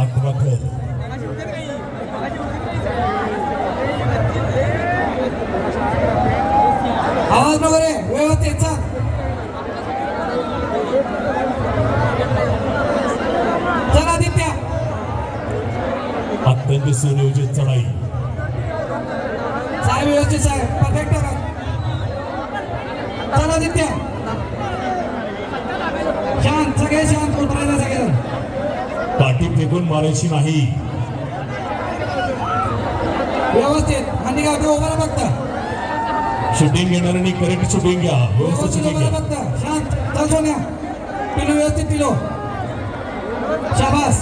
हात राखत आवाज वगैरे व्यवस्थित चाल. चल आदित्य. अत्यंत सुनियोजित चढाई. साहेब व्यवस्थित साहेब परफेक्ट करा. चल आदित्य. शांत सगळे शांत उतरायला सगळे. काठी फेकून मारायची नाही. व्यवस्थित आणि का ते उभा बघता. शूटिंग घेणाऱ्यांनी करेक्ट शूटिंग घ्या. व्यवस्थित शूटिंग घ्या. बघता शांत. चल सोन्या पिलो व्यवस्थित पिलो. शाबास.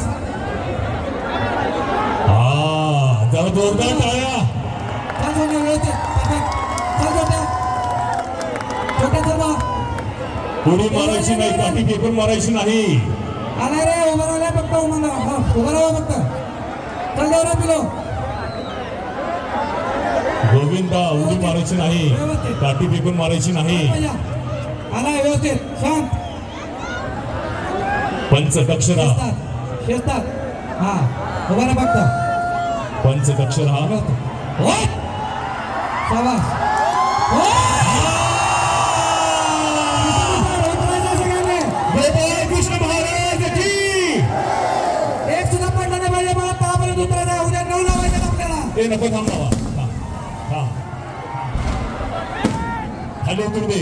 हा जरा जोरदार टाळ्या. चल सोन्या व्यवस्थित परफेक्ट. चल छोट्या छोट्या चल. उडी मारायची नाही. काठी फेकून मारायची नाही. आला रे उभा राहिला फक्त उभा राहा फक्त. चल देवरा पिलो. गोविंदा उडी मारायची नाही. काठी फेकून मारायची नाही. आला व्यवस्थित शांत. पंचकक्ष राहा. शेतात हा उभा राहा फक्त. पंचकक्ष राहा. शाबास. कृष्ण महाराज की. एक सुद्धा पडला नाही पाहिजे. मला तापर्यंत उतरायचा. उद्या 9 लावायचं आपल्याला. ते नको थांबावा. खाली उतरू दे.